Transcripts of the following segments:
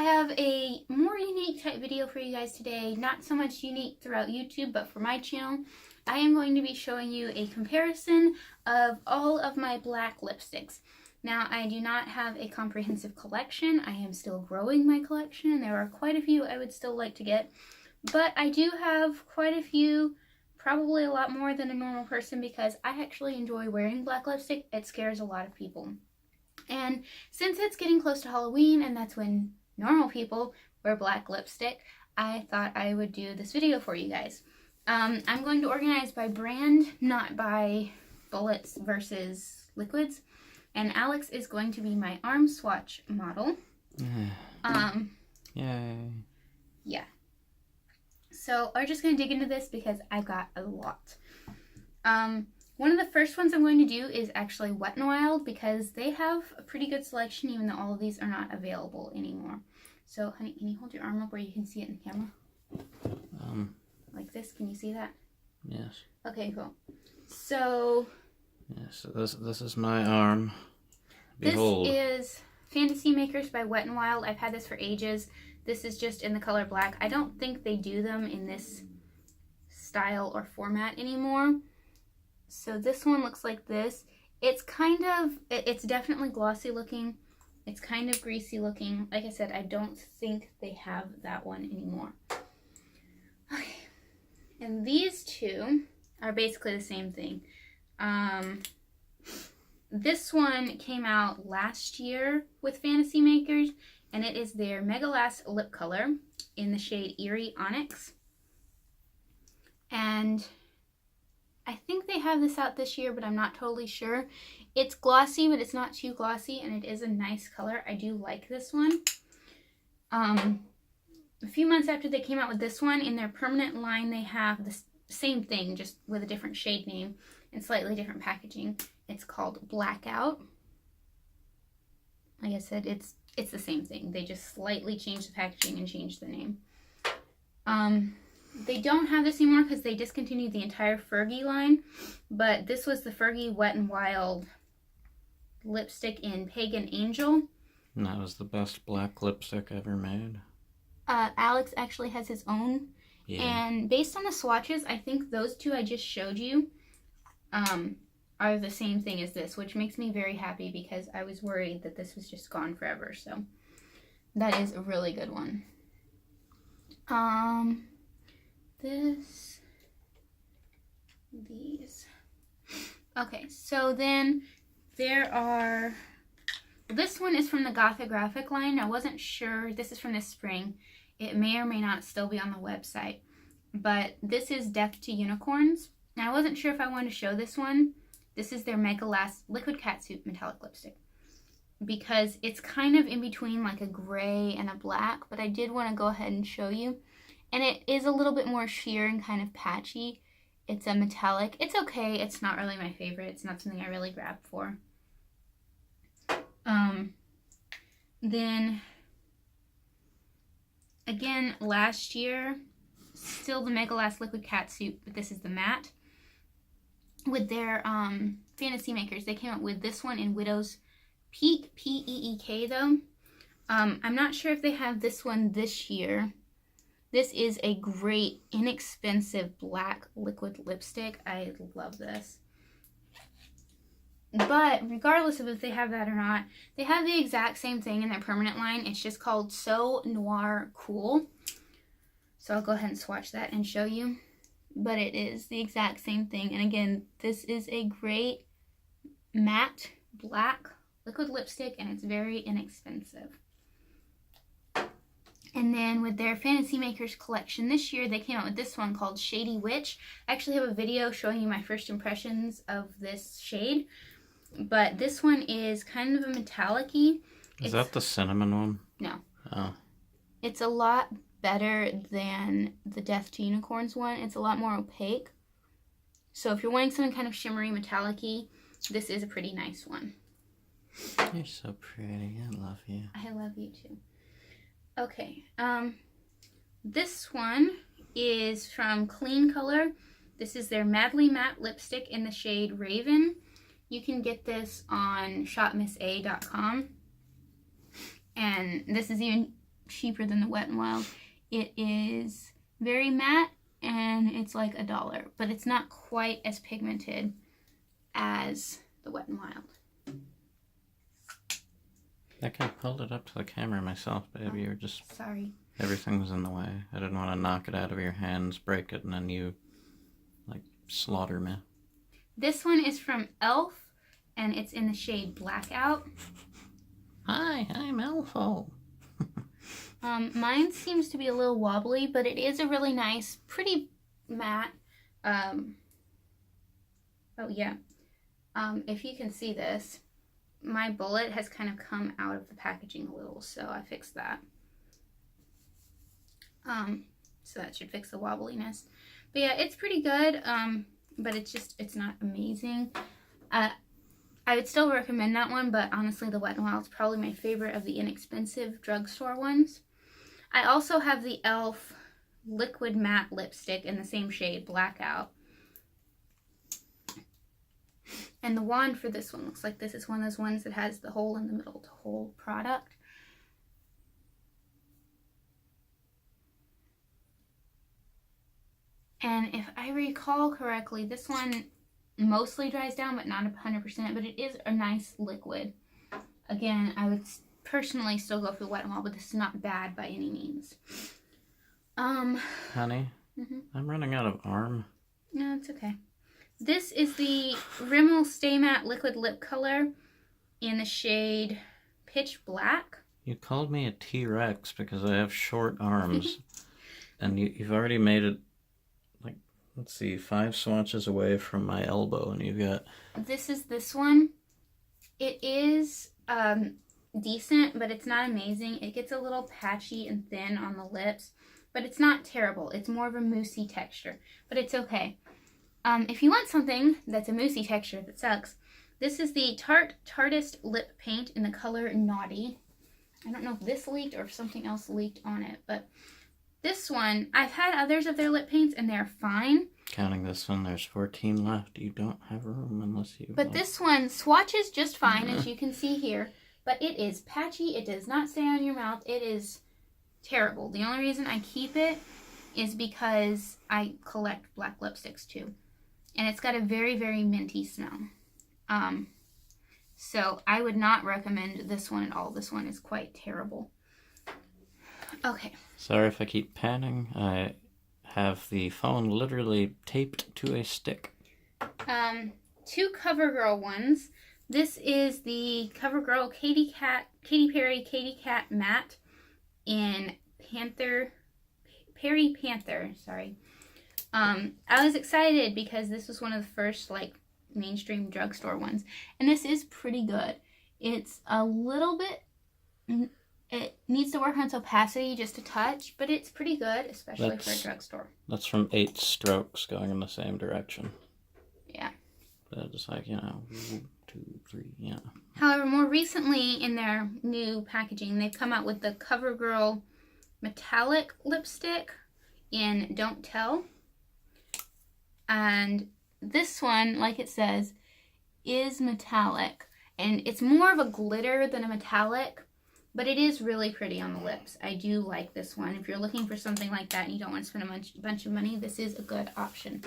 I have a more unique type video for you guys today. Not so much unique throughout YouTube, but for my channel, I am going to be showing you a comparison of all of my black lipsticks. Now, I do not have a comprehensive collection. I am still growing my collection, and there are quite a few I would still like to get. But I do have quite a few, probably a lot more than a normal person, because I actually enjoy wearing black lipstick. It scares a lot of people. And since it's getting close to Halloween, and that's when normal people wear black lipstick, I thought I would do this video for you guys. I'm going to organize by brand, not by bullets versus liquids. And Alex is going to be my arm swatch model. Yay. Yeah. So we're just going to dig into this because I've got a lot. One of the first ones I'm going to do is actually Wet n Wild, because they have a pretty good selection, even though all of these are not available anymore. So, honey, can you hold your arm up where you can see it in the camera? Like this? Can you see that? Yes. Okay, cool. So... Yes, so this is my arm. Behold. This is Fantasy Makers by Wet n Wild. I've had this for ages. This is just in the color black. I don't think they do them in this style or format anymore. So this one looks like this. It's it's definitely glossy looking. It's kind of greasy looking. Like I said, I don't think they have that one anymore. Okay. And these two are basically the same thing. This one came out last year with Fantasy Makers, and it is their Mega Last lip color in the shade Eerie Onyx. And I think they have this out this year, but I'm not totally sure. It's glossy, but it's not too glossy, and it is a nice color. I do like this one. A few months after they came out with this one, in their permanent line, they have the same thing, just with a different shade name and slightly different packaging. It's called Blackout. Like I said, it's the same thing. They just slightly changed the packaging and changed the name. They don't have this anymore because they discontinued the entire Fergie line, but this was the Fergie Wet n Wild lipstick in Pagan Angel. And that was the best black lipstick ever made. Alex actually has his own. Yeah. And based on the swatches, I think those two I just showed you are the same thing as this, which makes me very happy because I was worried that this was just gone forever. So that is a really good one. These. Okay, so then there are, this one is from the Gothographic line. I wasn't sure, this is from this spring. It may or may not still be on the website, but this is Death to Unicorns. Now, I wasn't sure if I wanted to show this one. This is their Mega Last Liquid Catsuit Metallic Lipstick, because it's kind of in between like a gray and a black, but I did want to go ahead and show you. And it is a little bit more sheer and kind of patchy. It's a metallic. It's okay. It's not really my favorite. It's not something I really grab for. Then, again, last year, still the Mega Last Liquid Catsuit, but this is the matte. With their Fantasy Makers, they came out with this one in Widow's Peak, P-E-E-K, though. I'm not sure if they have this one this year. This is a great, inexpensive black liquid lipstick. I love this. But regardless of if they have that or not, they have the exact same thing in their permanent line. It's just called So Noir Cool. So I'll go ahead and swatch that and show you. But it is the exact same thing. And again, this is a great matte black liquid lipstick, and it's very inexpensive. And then with their Fantasy Makers collection this year, they came out with this one called Shady Witch. I actually have a video showing you my first impressions of this shade. But this one is kind of a metallic-y. Is that the cinnamon one? No. Oh. It's a lot better than the Death to Unicorns one. It's a lot more opaque. So if you're wanting something kind of shimmery, metallic-y, this is a pretty nice one. You're so pretty. I love you. I love you too. Okay, this one is from Clean Color. This is their Madly Matte lipstick in the shade Raven. You can get this on shopmissa.com. And this is even cheaper than the Wet n Wild. It is very matte and it's like $1, but it's not quite as pigmented as the Wet n Wild. I could have pulled it up to the camera myself, babe. You were just... Sorry. Everything was in the way. I didn't want to knock it out of your hands, break it, and then you, like, slaughter me. This one is from e.l.f. and it's in the shade Blackout. Hi, I'm Elfo. Mine seems to be a little wobbly, but it is a really nice, pretty matte. Oh yeah. If you can see this, my bullet has kind of come out of the packaging a little, so I fixed that. So that should fix the wobbliness. But yeah, it's pretty good, but it's not amazing. I would still recommend that one, but honestly, the Wet n Wild is probably my favorite of the inexpensive drugstore ones. I also have the e.l.f. Liquid Matte Lipstick in the same shade, Blackout. And the wand for this one looks like this. It's one of those ones that has the hole in the middle to hold product. And if I recall correctly, this one mostly dries down, but not 100%, but it is a nice liquid. Again, I would personally still go for the Wet n Wild, but this is not bad by any means. Honey, I'm running out of arm. No, it's okay. This is the Rimmel Stay Matte Liquid Lip Color in the shade Pitch Black. You called me a T-Rex because I have short arms. And you've already made it, like, let's see, 5 swatches away from my elbow, and you've got... This is this one. It is decent, but it's not amazing. It gets a little patchy and thin on the lips, but it's not terrible. It's more of a moussey texture, but it's okay. If you want something that's a moussey texture that sucks, this is the Tarte Tartist Lip Paint in the color Naughty. I don't know if this leaked or if something else leaked on it, but this one, I've had others of their lip paints and they're fine. Counting this one, there's 14 left. You don't have room unless you... But this one swatches just fine, as you can see here, but it is patchy. It does not stay on your mouth. It is terrible. The only reason I keep it is because I collect black lipsticks too. And it's got a very, very minty smell. So I would not recommend this one at all. This one is quite terrible. Okay. Sorry if I keep panning. I have the phone literally taped to a stick. 2 CoverGirl ones. This is the CoverGirl Katy Perry Katy Cat Matte in Perry Panther, sorry. I was excited because this was one of the first, like, mainstream drugstore ones. And this is pretty good. It's a little bit... It needs to work on its opacity just a touch, but it's pretty good, especially for a drugstore. That's from 8 strokes going in the same direction. Yeah. But it's like, 1, 2, 3, yeah. However, more recently in their new packaging, they've come out with the CoverGirl Metallic Lipstick in Don't Tell. And this one, like it says, is metallic. And it's more of a glitter than a metallic, but it is really pretty on the lips. I do like this one. If you're looking for something like that and you don't want to spend a bunch of money, this is a good option.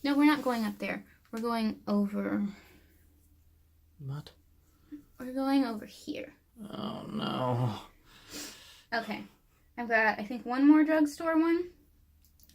No, we're not going up there. We're going over... What? We're going over here. Oh, no. Okay. I've got, I think, one more drugstore one.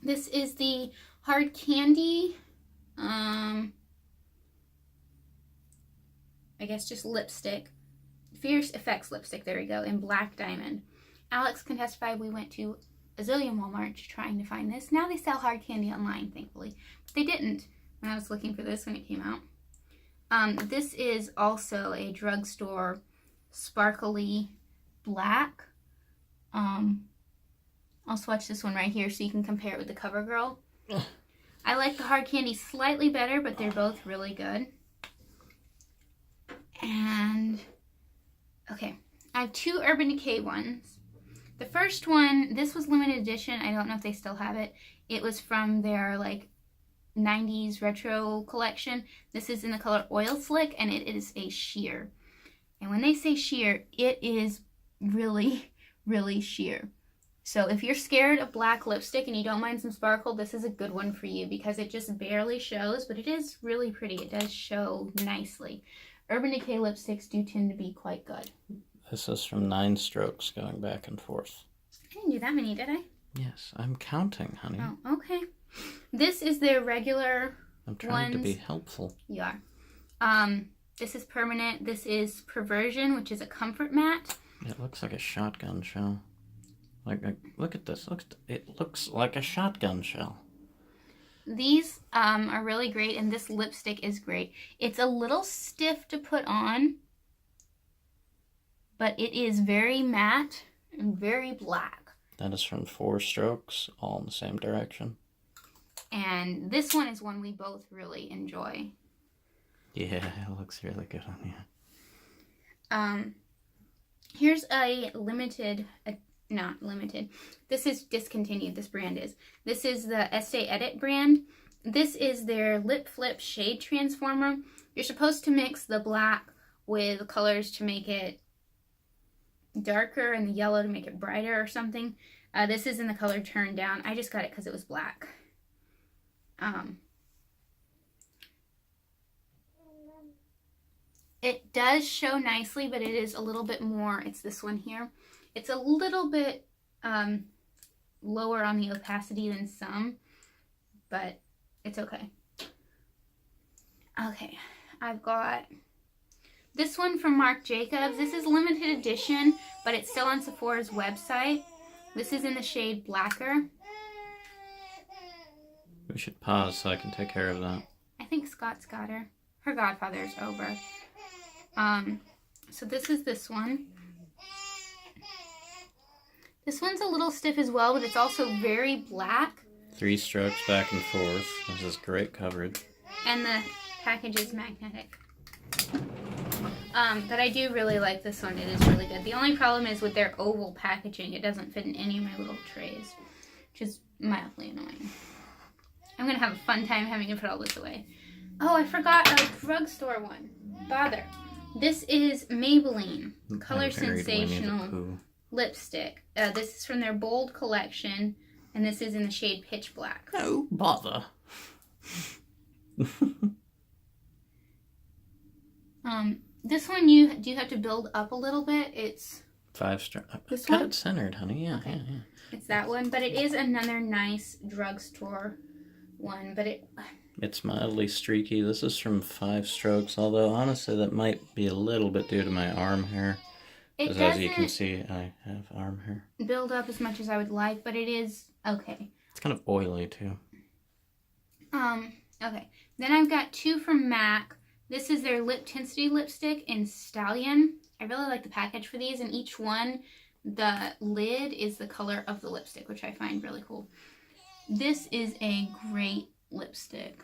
This is the Hard Candy, I guess just lipstick. Fierce Effects lipstick, there we go, in Black Diamond. Alex can testify we went to a zillion Walmarts trying to find this. Now they sell Hard Candy online, thankfully. But they didn't when I was looking for this when it came out. This is also a drugstore sparkly black. I'll swatch this one right here so you can compare it with the CoverGirl. I like the Hard Candy slightly better, but they're both really good. And... okay, I have 2 Urban Decay ones. The first one, this was limited edition. I don't know if they still have it. It was from their, like, 90s retro collection. This is in the color Oil Slick, and it is a sheer. And when they say sheer, it is really, really sheer. So if you're scared of black lipstick and you don't mind some sparkle, this is a good one for you because it just barely shows, but it is really pretty. It does show nicely. Urban Decay lipsticks do tend to be quite good. This is from 9 strokes going back and forth. I didn't do that many, did I? Yes, I'm counting, honey. Oh, okay. This is their regular I'm trying to ones. be helpful. You are. This is Permanent. This is Perversion, which is a comfort matte. It looks like a shotgun shell. Look at this. It looks like a shotgun shell. These are really great, and this lipstick is great. It's a little stiff to put on, but it is very matte and very black. That is from 4 strokes, all in the same direction. And this one is one we both really enjoy. Yeah, it looks really good on you. Here's a not limited. This is discontinued, this brand is. This is the Estee Edit brand. This is their Lip Flip Shade Transformer. You're supposed to mix the black with colors to make it darker and the yellow to make it brighter or something. This is in the color Turn Down. I just got it because it was black. It does show nicely, but it is a little bit more. It's this one here. It's a little bit lower on the opacity than some, but it's okay. Okay, I've got this one from Marc Jacobs. This is limited edition, but it's still on Sephora's website. This is in the shade Blacker. We should pause so I can take care of that. I think Scott's got her. Her godfather's over. So this is this one. This one's a little stiff as well, but it's also very black. 3 strokes back and forth. This is great coverage. And the package is magnetic. But I do really like this one. It is really good. The only problem is with their oval packaging. It doesn't fit in any of my little trays, which is mildly annoying. I'm going to have a fun time having to put all this away. Oh, I forgot a drugstore one. Bother. This is Maybelline Color Sensational lipstick. This is from their Bold collection, and this is in the shade Pitch Black. Oh, bother. This one you do have to build up a little bit. It's 5 strokes. This Got one? it centered, honey. Yeah, Okay. yeah. It's that one, but it is another nice drugstore one. But It's mildly streaky. This is from 5 strokes, although honestly that might be a little bit due to my arm hair. Because as you can see, I have arm hair. Build up as much as I would like, but it is okay. It's kind of oily too. Okay. Then I've got 2 from MAC. This is their Lip Tensity lipstick in Stallion. I really like the package for these, and each one, the lid is the color of the lipstick, which I find really cool. This is a great lipstick.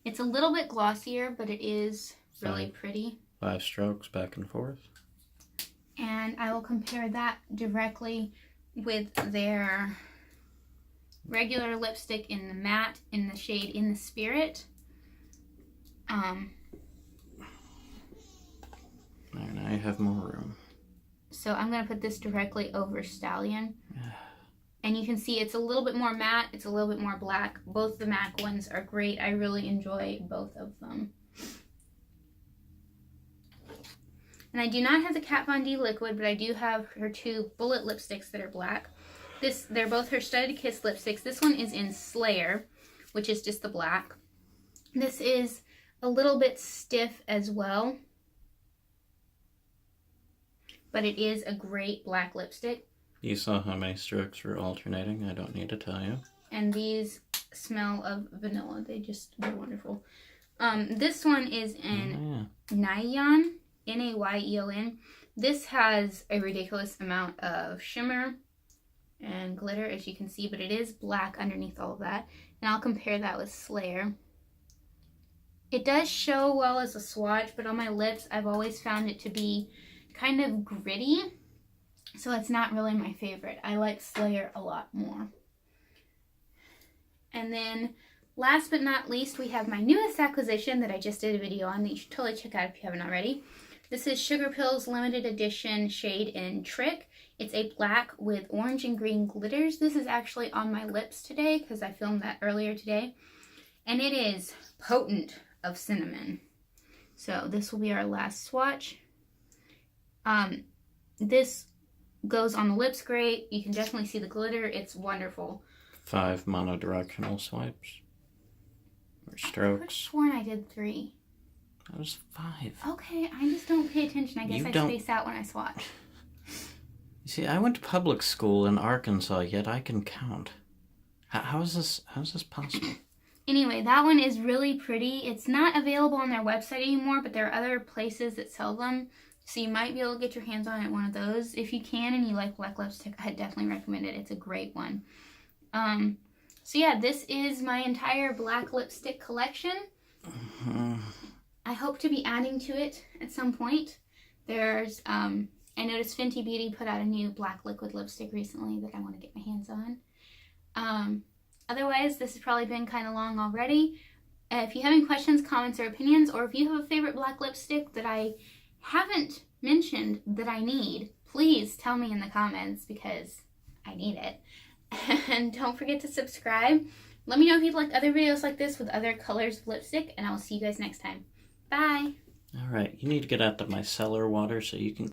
It's a little bit glossier, but it is really pretty. 5 strokes back and forth. And I will compare that directly with their regular lipstick in the matte in the shade In the Spirit. There, now you have more room. So I'm going to put this directly over Stallion. And you can see it's a little bit more matte. It's a little bit more black. Both the MAC ones are great. I really enjoy both of them. And I do not have the Kat Von D liquid, but I do have her 2 bullet lipsticks that are black. They're both her Studded Kiss lipsticks. This one is in Slayer, which is just the black. This is a little bit stiff as well, but it is a great black lipstick. You saw how many strokes were alternating. I don't need to tell you. And these smell of vanilla. They're wonderful. This one is in Naion, N-A-Y-E-O-N. This has a ridiculous amount of shimmer and glitter, as you can see, but it is black underneath all of that. And I'll compare that with Slayer. It does show well as a swatch, but on my lips, I've always found it to be kind of gritty. So it's not really my favorite. I like Slayer a lot more. And then last but not least, we have my newest acquisition that I just did a video on that you should totally check out if you haven't already. This is Sugar Pills limited edition shade in Trick. It's a black with orange and green glitters. This is actually on my lips today because I filmed that earlier today. And it is potent of cinnamon. So this will be our last swatch. This goes on the lips great. You can definitely see the glitter. It's wonderful. 5 monodirectional swipes. Or I could have strokes. sworn I did 3. That was 5. Okay, I just don't pay attention. I guess I space out when I swatch. You see, I went to public school in Arkansas, yet I can count. How is this possible? Anyway, that one is really pretty. It's not available on their website anymore, but there are other places that sell them. So you might be able to get your hands on it at one of those. If you can and you like black lipstick, I definitely recommend it. It's a great one. So yeah, this is my entire black lipstick collection. I hope to be adding to it at some point. There's, I noticed Fenty Beauty put out a new black liquid lipstick recently that I want to get my hands on. Otherwise, this has probably been kind of long already. If you have any questions, comments, or opinions, or if you have a favorite black lipstick that I haven't mentioned that I need, please tell me in the comments because I need it. And don't forget to subscribe. Let me know if you'd like other videos like this with other colors of lipstick, and I will see you guys next time. Bye! Alright, you need to get out the micellar water so you can